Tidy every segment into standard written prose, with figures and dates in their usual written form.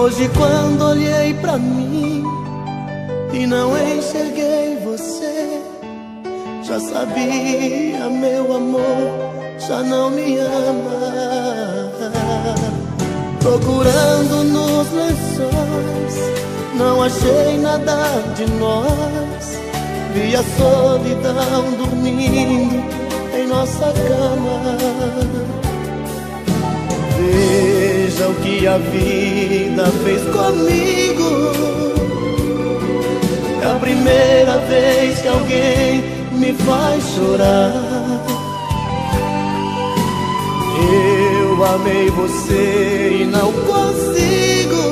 Hoje quando olhei pra mim e não enxerguei você, já sabia, meu amor, já não me ama. Procurando nos lençóis, não achei nada de nós. Vi a solidão dormindo em nossa cama. Veja o que a vida fez comigo. É a primeira vez que alguém me faz chorar. Eu amei você e não consigo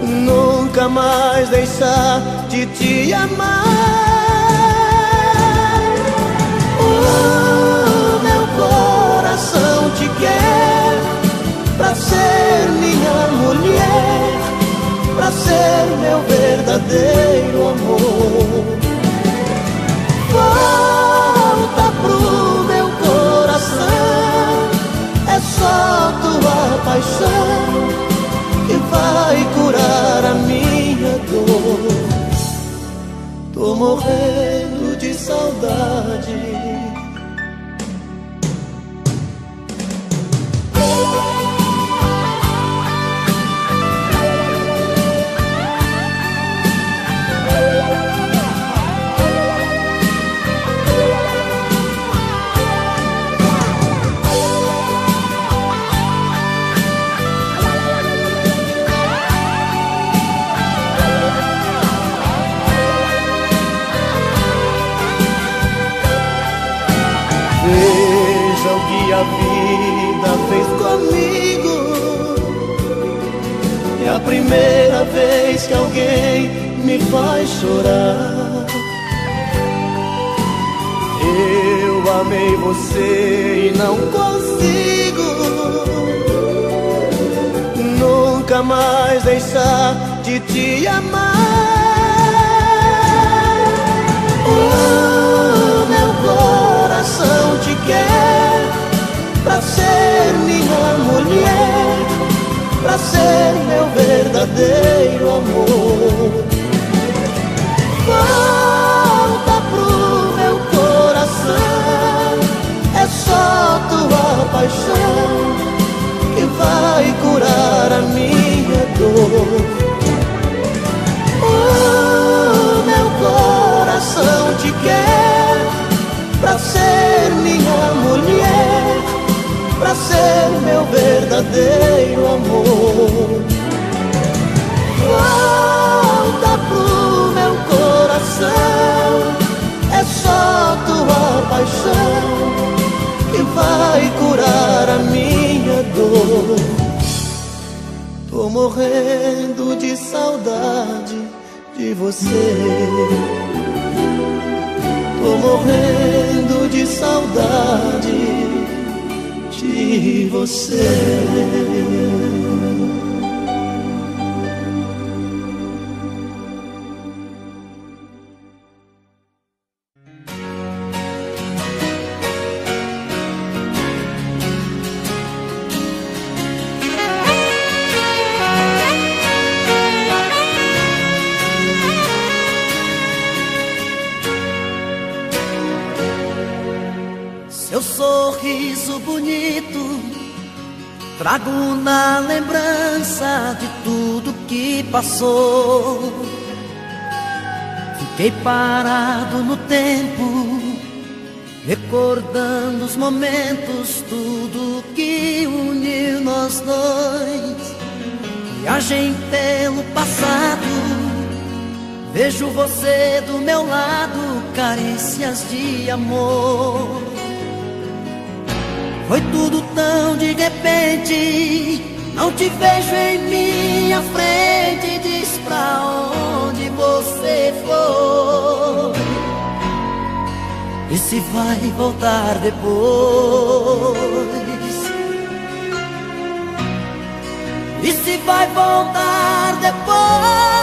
nunca mais deixar de te amar. O meu coração te quer pra ser minha mulher, pra ser meu verdadeiro amor. Volta pro meu coração, é só tua paixão que vai curar a minha dor. Tô morrendo de saudade. Veja o que a vida fez comigo. É a primeira vez que alguém me faz chorar. Eu amei você e não consigo nunca mais deixar de te amar. O meu coração te quer pra ser minha mulher, pra ser meu verdadeiro amor. Volta pro meu coração, é só tua paixão que vai curar a minha dor. O meu coração te quer pra ser minha mulher, pra ser meu verdadeiro amor. Volta pro meu coração, é só tua paixão que vai curar a minha dor. Tô morrendo de saudade de você. Tô morrendo de saudade de você. Seu sorriso bonito trago na lembrança de tudo que passou. Fiquei parado no tempo, recordando os momentos, tudo que uniu nós dois. Viagem pelo passado, vejo você do meu lado, carícias de amor. Foi tudo tão de repente, não te vejo em minha frente. Diz pra onde você foi e se vai voltar depois. E se vai voltar depois.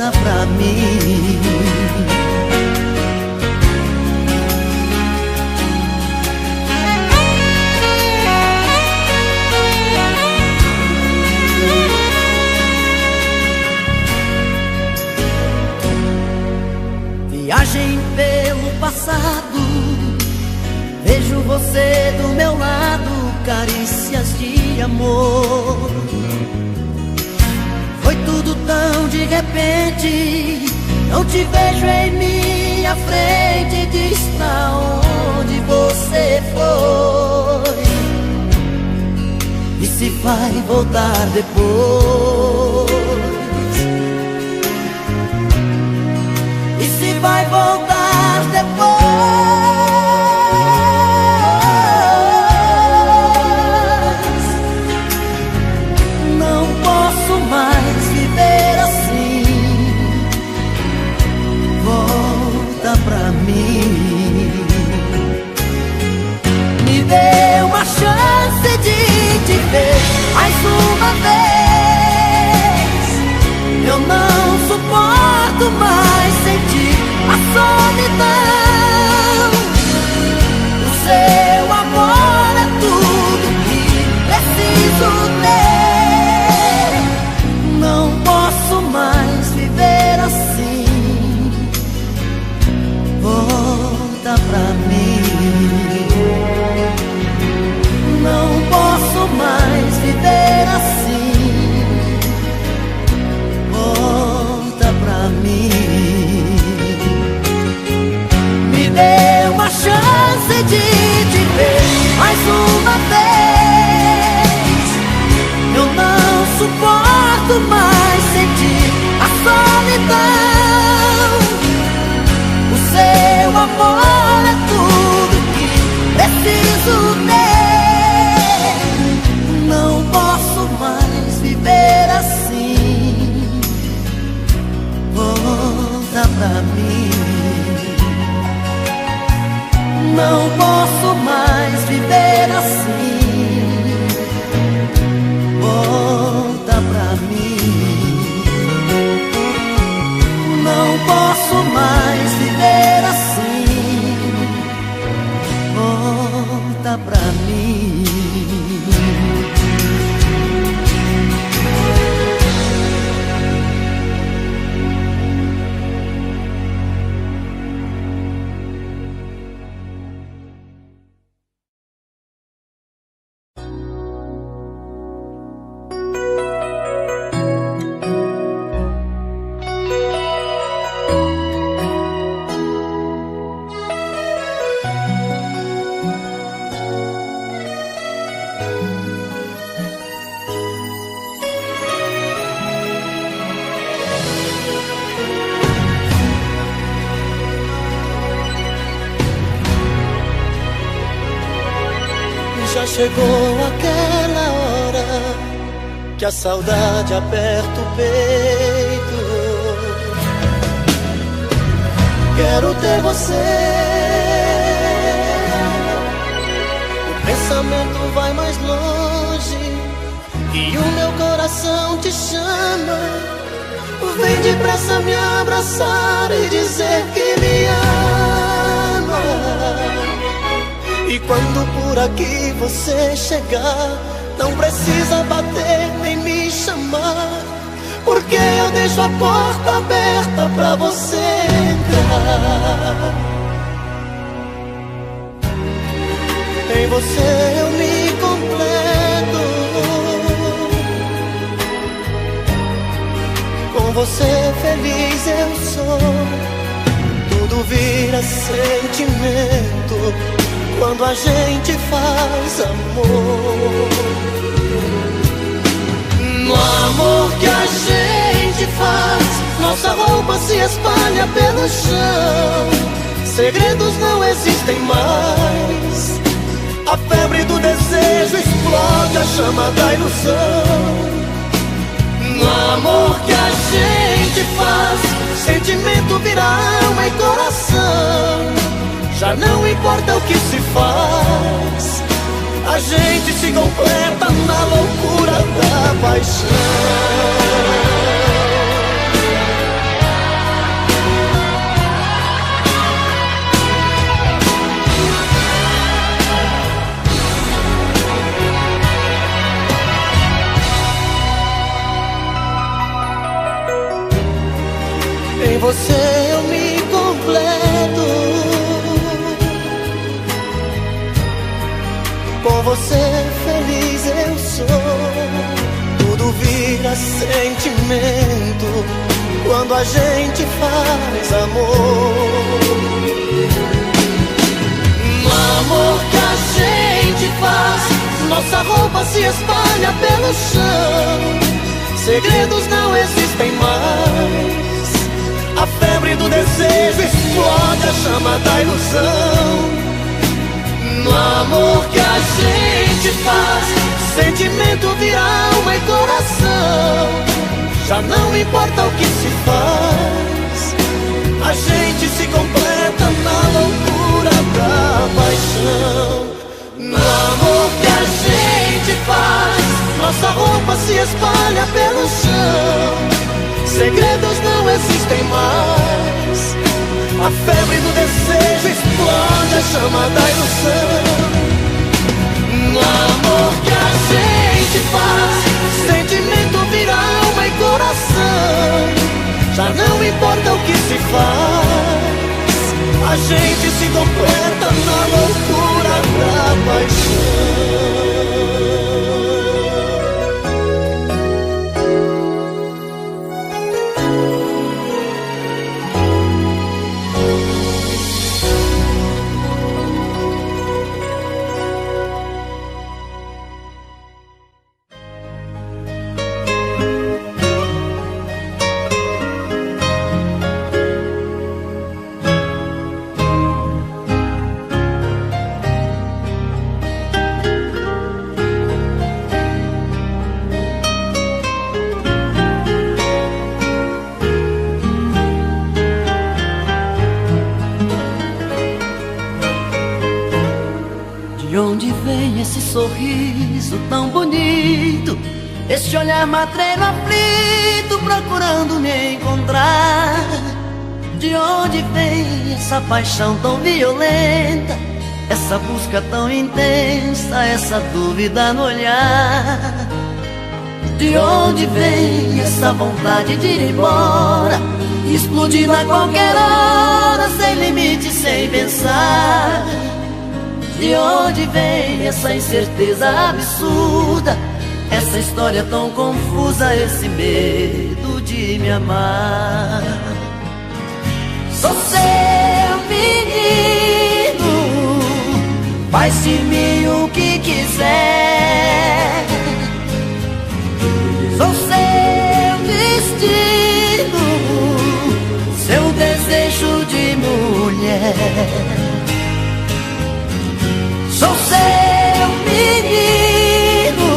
volta pra mim. Viagem pelo passado, vejo você do meu lado, carícias de amor. Foi tudo tão de repente, não te vejo em minha frente. Diz pra onde você foi e se vai voltar depois. Se vai voltar depois. Não posso mais viver assim. Volta pra mim. Me dê uma chance de te ver mais uma vez. Eu não suporto mais sentir a solidão. O seu amor é tudo que preciso ter. Não posso mais viver assim. Volta pra mim. Não posso mais viver assim. Volta pra mim. Me dê uma chance de te ver mais uma vez. Eu não suporto mais sentir a solidão. O seu amor é tudo que preciso ter. Não posso mais viver assim. Volta pra mim. Não posso mais viver assim. Volta pra mim. Não posso mais viver assim. Volta pra mim. Já chegou aquela hora que a saudade aperta o peito. Quero ter você. O pensamento vai mais longe e o meu coração te chama. Vem depressa me abraçar e dizer que me ama. E quando por aqui você chegar, não precisa bater nem me chamar, porque eu deixo a porta aberta pra você entrar. Em você eu me completo, com você feliz eu sou. Tudo vira sentimento quando a gente faz amor. No amor que a gente faz, nossa roupa se espalha pelo chão. Segredos não existem mais. A febre do desejo explode a chama da ilusão. No amor que a gente faz, sentimento vira alma e coração. Já não importa o que se faz, a gente se completa na loucura da paixão. Em você eu me completo. Com você feliz eu sou. Tudo vira sentimento quando a gente faz amor. No amor que a gente faz, nossa roupa se espalha pelo chão. Segredos não existem mais. A febre do desejo explode a chama da ilusão. No amor que a gente faz, sentimento vira alma e coração. Já não importa o que se faz, a gente se completa na loucura da paixão. No amor que a gente faz, nossa roupa se espalha pelo chão. Segredos não existem mais. A febre do desejo explode a chama da ilusão. No amor que a gente faz, sentimento vira alma e coração. Já não importa o que se faz, a gente se completa na loucura da paixão. De onde vem esse sorriso tão bonito, esse olhar matreiro aflito procurando me encontrar? De onde vem essa paixão tão violenta, essa busca tão intensa, essa dúvida no olhar? De onde vem essa vontade de ir embora, explodindo a qualquer hora, sem limite, sem pensar? De onde vem essa incerteza absurda, essa história tão confusa, esse medo de me amar? Sou seu menino, faz de mim o que quiser. Sou seu destino, seu desejo de mulher. Sou seu menino,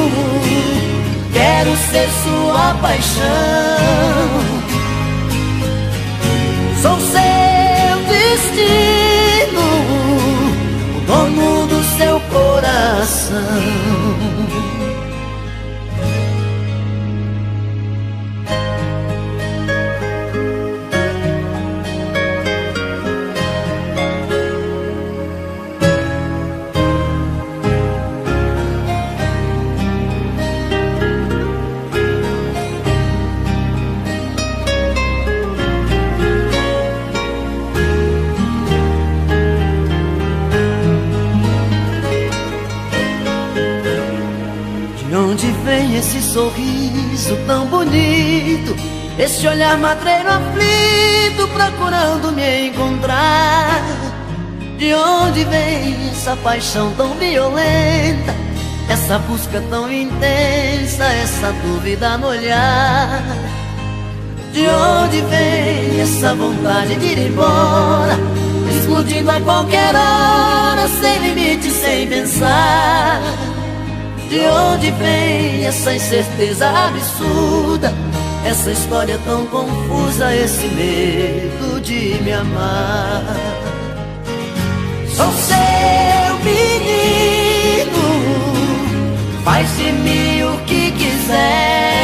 quero ser sua paixão. Sou seu destino, o dono do seu coração. De onde vem esse sorriso tão bonito, esse olhar matreiro aflito procurando me encontrar? De onde vem essa paixão tão violenta, essa busca tão intensa, essa dúvida no olhar? De onde vem essa vontade de ir embora, explodindo a qualquer hora, sem limite, sem pensar? De onde vem essa incerteza absurda, essa história tão confusa, esse medo de me amar? Sou seu menino, faz de mim o que quiser.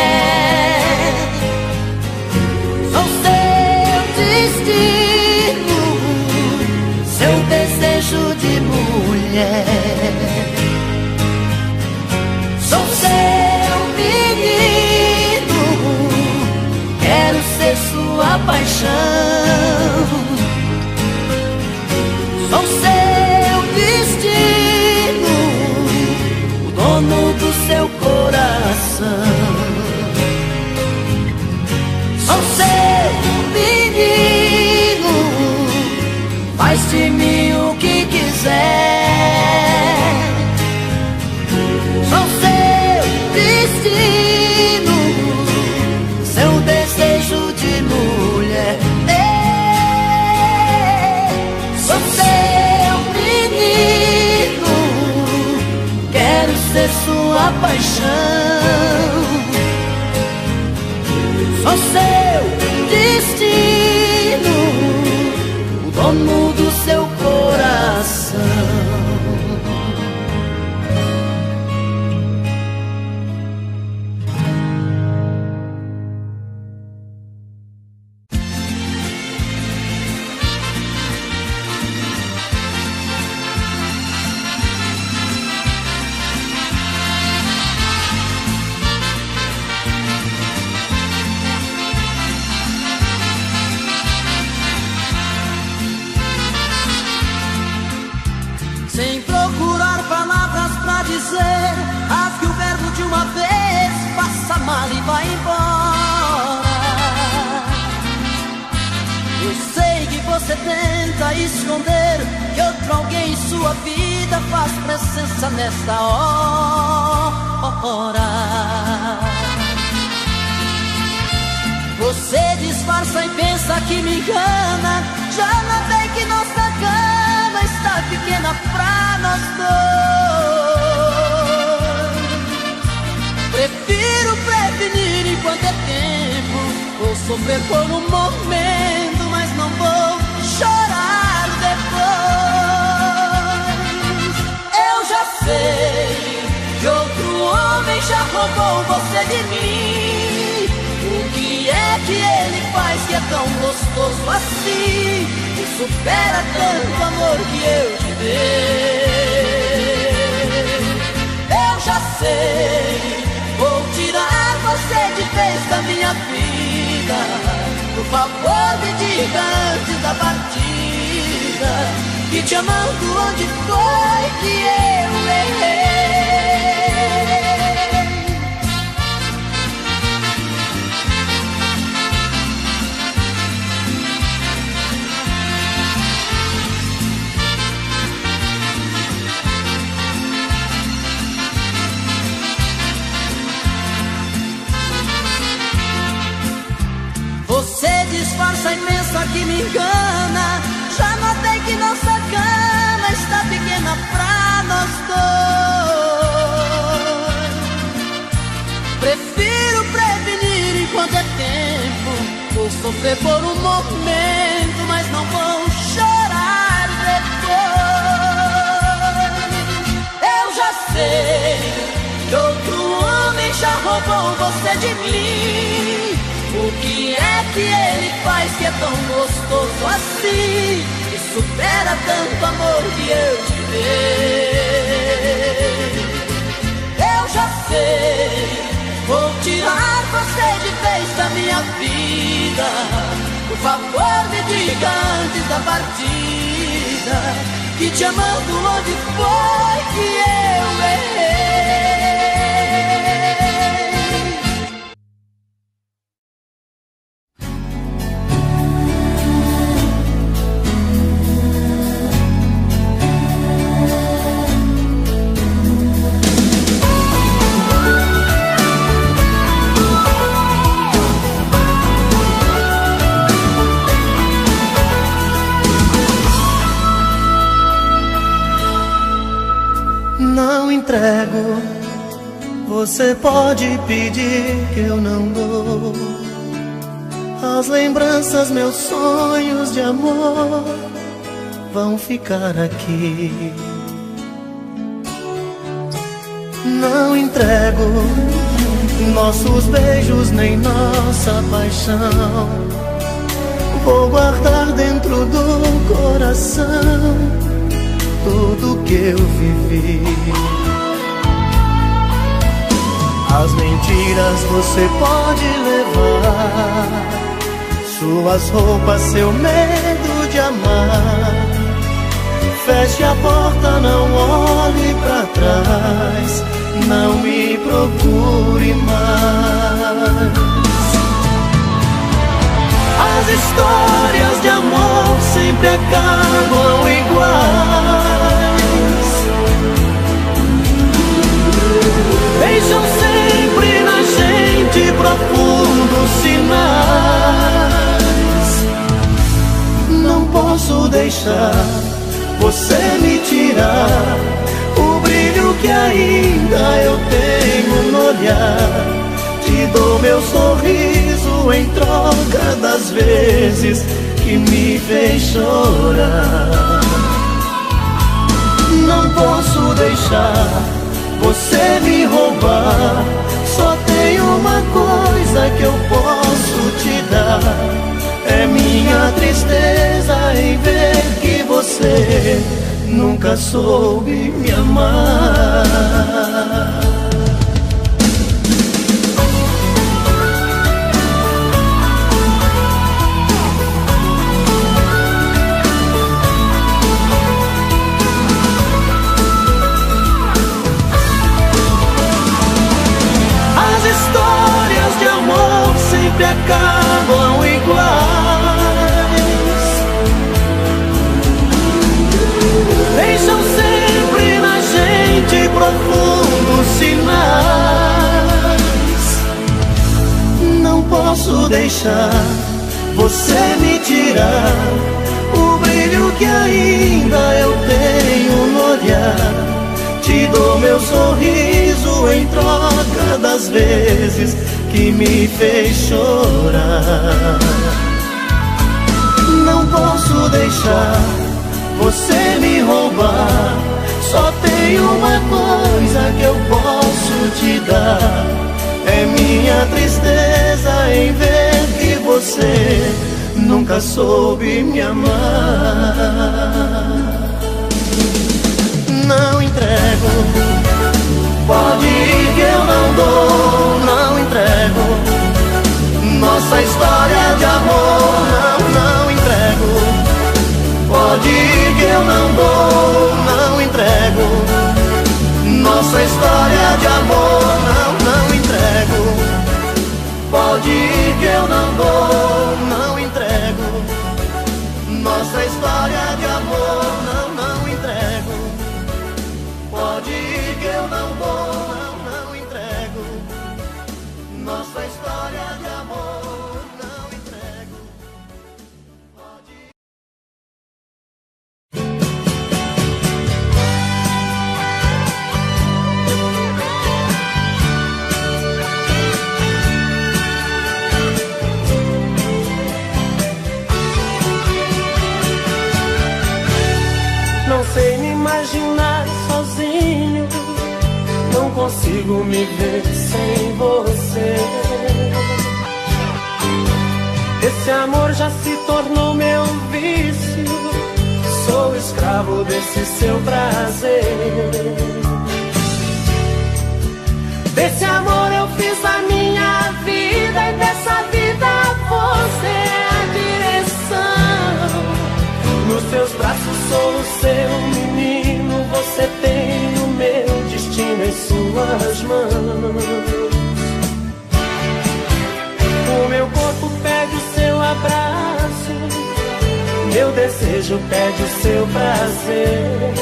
Sou seu destino, seu desejo de mulher. Sou seu menino, quero ser sua paixão. Faz de mim o que quiser. Sou seu destino, seu desejo de mulher. Sou seu menino, quero ser sua paixão. Sou seu destino, o dono do seu coração. Sem procurar palavras pra dizer, rasgue o verbo de uma vez, passa mal e vai embora. Eu sei que você tenta esconder que outro alguém em sua vida faz presença nesta hora. Você disfarça e pensa que me engana, já notei que nossa cama está pequena pra nós dois. Prefiro prevenir enquanto é tempo, vou sofrer por um momento, mas não vou chorar depois. Eu já sei que outro homem já roubou você de mim. O que é que ele faz que é tão gostoso assim, que supera tanto amor que eu te dei? Eu já sei, vou tirar você de vez da minha vida. Por favor, me diga antes da partida, que te amando onde foi que eu errei? Você disfarça e pensa que me engana, já notei que nossa cama está pequena pra nós dois. Prefiro prevenir enquanto é tempo, vou sofrer por um momento, mas não vou chorar depois. Eu já sei que outro homem já roubou você de mim. O que é que ele faz que é tão gostoso assim, que supera tanto amor que eu te dei? Eu já sei, vou tirar você de vez da minha vida. Por favor, me diga antes da partida, que te amando onde foi que eu errei? Não entrego, você pode pedir que eu não dou. As lembranças, meus sonhos de amor vão ficar aqui. Não entrego nossos beijos nem nossa paixão. Vou guardar dentro do coração tudo que eu vivi. As mentiras você pode levar, suas roupas, seu medo de amar. Feche a porta, não olhe pra trás, não me procure mais. As histórias de amor sempre acabam iguais. Deixam sempre na gente profundos sinais. Não posso deixar você me tirar o brilho que ainda eu tenho no olhar. Te dou meu sorriso em troca das vezes que me fez chorar. Não posso deixar você me roubar. Só tem uma coisa que eu posso te dar. É minha tristeza em ver que você nunca soube me amar. As histórias de amor sempre acabam iguais. Deixam sempre na gente profundos sinais. Não posso deixar você me tirar o brilho que ainda eu tenho no olhar. Te dou meu sorriso em troca das vezes que me fez chorar. Não posso deixar você me roubar. Só tem uma coisa que eu posso te dar. É minha tristeza em ver que você nunca soube me amar. Não entrego, pode ir que eu não dou. Não entrego nossa história de amor. Não entrego, pode ir que eu não dou. Não entrego nossa história de amor. Não entrego, pode ir que eu não dou. Não entrego nossa história de amor. Não entrego, pode ir que eu não dou. Não entrego nossa história de amor. Não entrego, pode ir. Não sei me imaginar sozinho. Não consigo me ver sem você. Esse amor já se tornou meu vício. Sou escravo desse seu prazer. Desse amor eu fiz a minha vida. E dessa vida você é a direção. Nos seus braços sou o seu menino. Você tem o meu destino em suas mãos. O meu corpo pede o seu abraço. Meu desejo pede o seu prazer.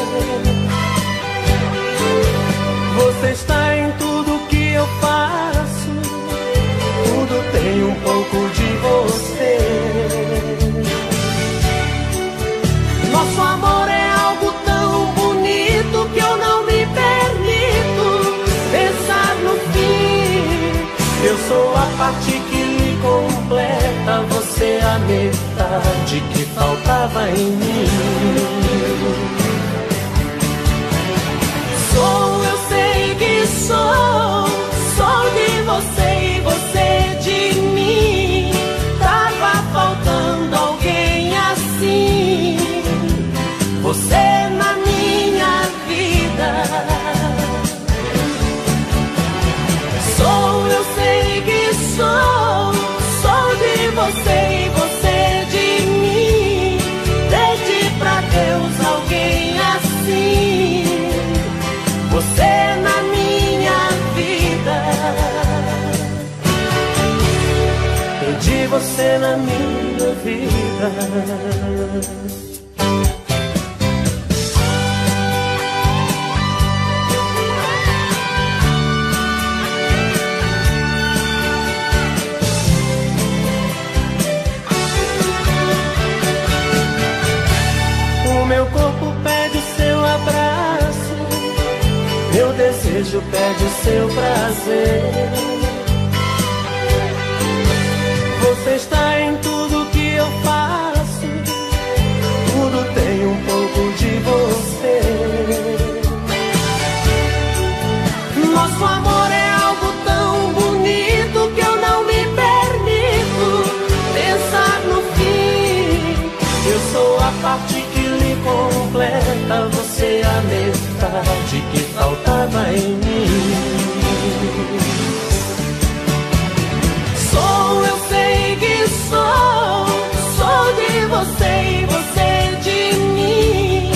Você está em tudo que eu faço. Tudo tem um pouco de você. Nosso amor é algo tão bonito que eu não me permito pensar no fim. Eu sou a parte que lhe completa. Você a metade que faltava em mim. Eu sei que sou de você e você de mim. Tava faltando alguém assim. Você na minha vida. Eu sei que sou de você e você de mim. Pedi pra Deus alguém assim. Você na minha vida. Pedi você na minha vida. desejo pede o seu prazer. Você está em tudo que eu faço, tudo tem um pouco de você. Nosso amor é algo tão bonito que eu não me permito pensar no fim. Eu sou a parte que lhe completa, você a metade que faltava em mim. Sou, eu sei que sou de você e você de mim.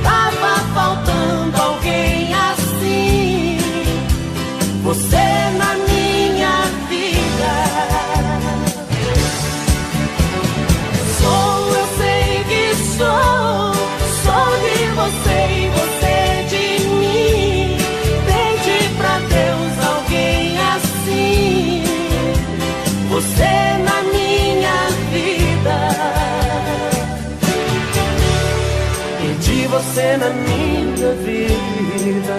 Tava faltando alguém assim, você na minha vida. Sou, eu sei que sou de você e você de mim. Pede pra Deus alguém assim, você na minha vida. Pedi você na minha vida.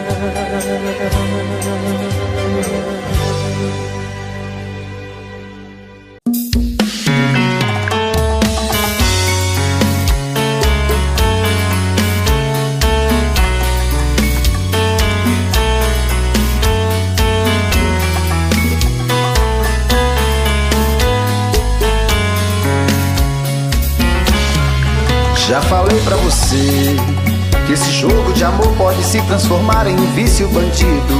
Já falei pra você que esse jogo de amor pode se transformar em um vício bandido,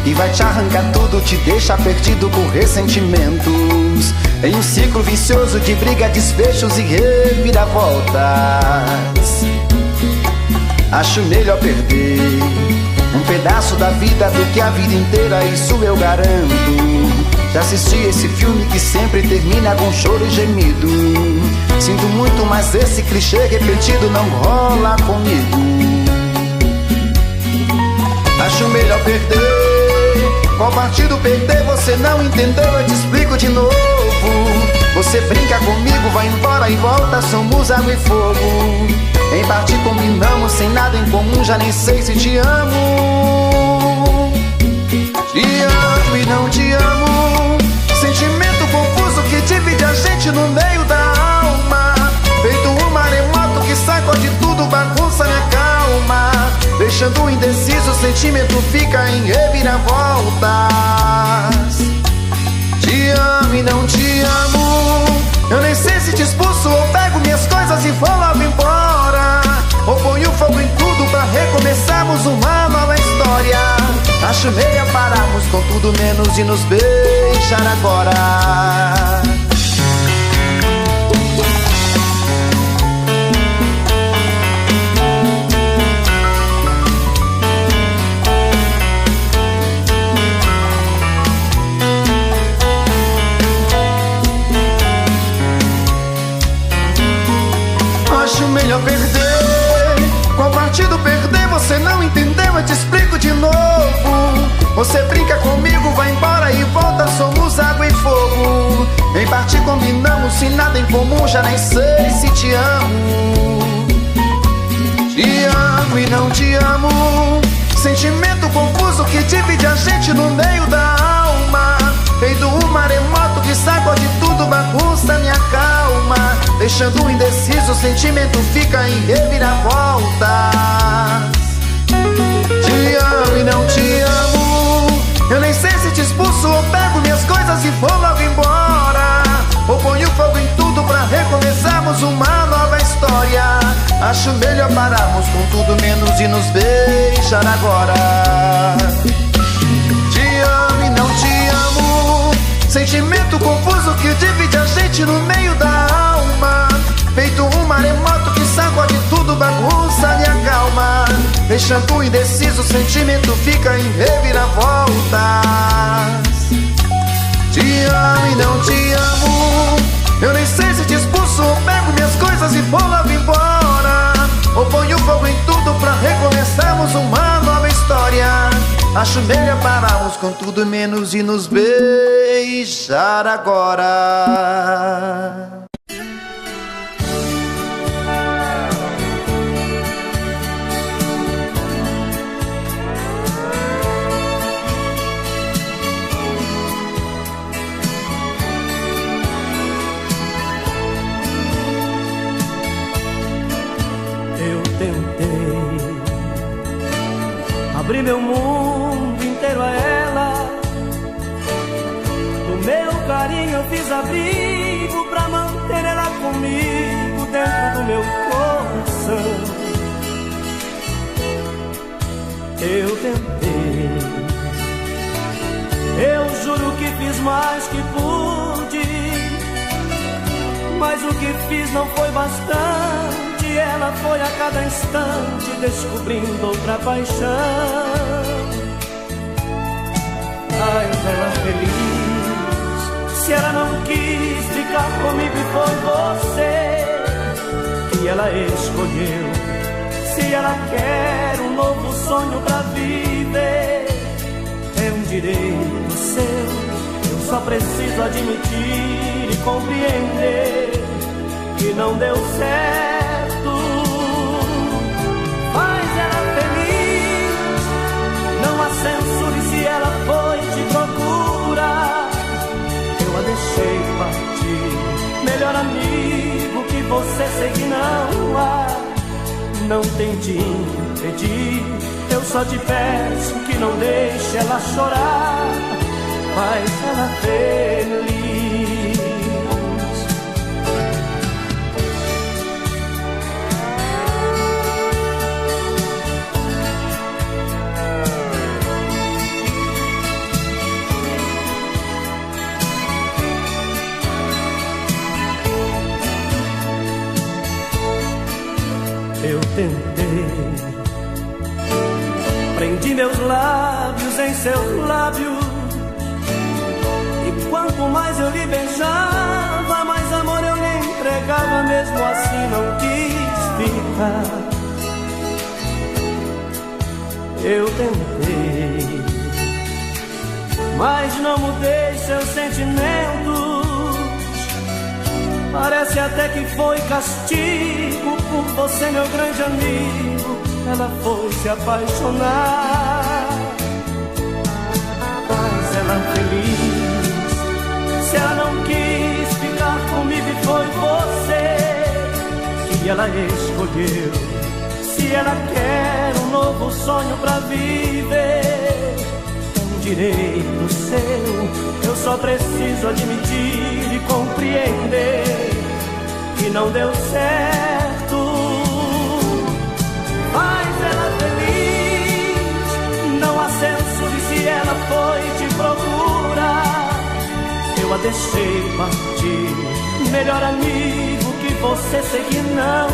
e vai te arrancar tudo, te deixar perdido por ressentimentos, em um ciclo vicioso de briga, desfechos e reviravoltas. Acho melhor perder um pedaço da vida do que a vida inteira, isso eu garanto. Já assisti esse filme que sempre termina com choro e gemido. Sinto muito, mas esse clichê repetido não rola comigo. Acho melhor perder. Qual partido perder? Você não entendeu, eu te explico de novo. Você brinca comigo, vai embora e volta, somos água e fogo. Em parte combinamos, sem nada em comum, já nem sei se te amo. Te amo e não te amo, sentimento confuso que divide a gente no meio da alma. Feito um maremoto que sacode tudo, bagunça minha calma. Deixando indeciso, o sentimento fica em reviravoltas. Te amo e não te amo, eu nem sei se te expulso ou pego minhas coisas e vou logo embora, ou ponho fogo em tudo pra recomeçarmos uma nova história. Acho meia pararmos com tudo menos de nos beijar agora. Acho melhor perder. Qual partido perder? Você não entendeu, eu te explico de novo. Você brinca comigo, vai embora e volta, somos água e fogo. Em parte combinamos, se nada em comum, já nem sei se te amo. Te amo e não te amo, sentimento confuso que divide a gente no meio da alma. Feito um maremoto que sacode tudo, bagunça minha calma. Deixando indeciso, o sentimento fica em reviravoltas. Te amo e não te amo, eu nem sei se te expulso ou pego minhas coisas e vou logo embora, ou ponho fogo em tudo pra recomeçarmos uma nova história. Acho melhor pararmos com tudo menos de nos beijar agora. Te amo e não te amo, sentimento confuso que divide a gente no meio da alma. Feito um maremoto que sacode tudo, bagunça minha calma. Deixando indeciso, o sentimento fica em reviravoltas. Te amo e não te amo, eu nem sei se te expulso ou pego minhas coisas e vou logo embora, ou ponho fogo em tudo pra recomeçarmos uma nova história. Acho melhor pararmos com tudo menos de nos beijar agora. abri meu mundo inteiro a ela. Do meu carinho eu fiz abrigo pra manter ela comigo dentro do meu coração. Eu tentei, eu juro que fiz mais que pude, mas o que fiz não foi bastante. Ela foi a cada instante descobrindo outra paixão. Ai, ela feliz, se ela não quis ficar comigo e foi você que ela escolheu. Se ela quer um novo sonho pra viver, é um direito seu. Eu só preciso admitir e compreender que não deu certo. Faz ela feliz, não a censure se ela foi te procurar. Eu a deixei partir, melhor amigo que você sei que não há. Não tente impedir, eu só te peço que não deixe ela chorar. Faz ela feliz. Eu tentei, prendi meus lábios em seus lábios, e quanto mais eu lhe beijava, mais amor eu lhe entregava. Mesmo assim não quis ficar. Eu tentei, mas não mudei seus sentimentos. Parece até que foi castigo por você, meu grande amigo. Ela foi se apaixonar. Mas ela feliz, se ela não quis ficar comigo e foi você que ela escolheu. Se ela quer um novo sonho pra viver, é um direito seu. Eu só preciso admitir e compreender que não deu certo. Faz ela feliz, não a censure se ela foi te procurar. Eu a deixei partir, melhor amigo que você sei que não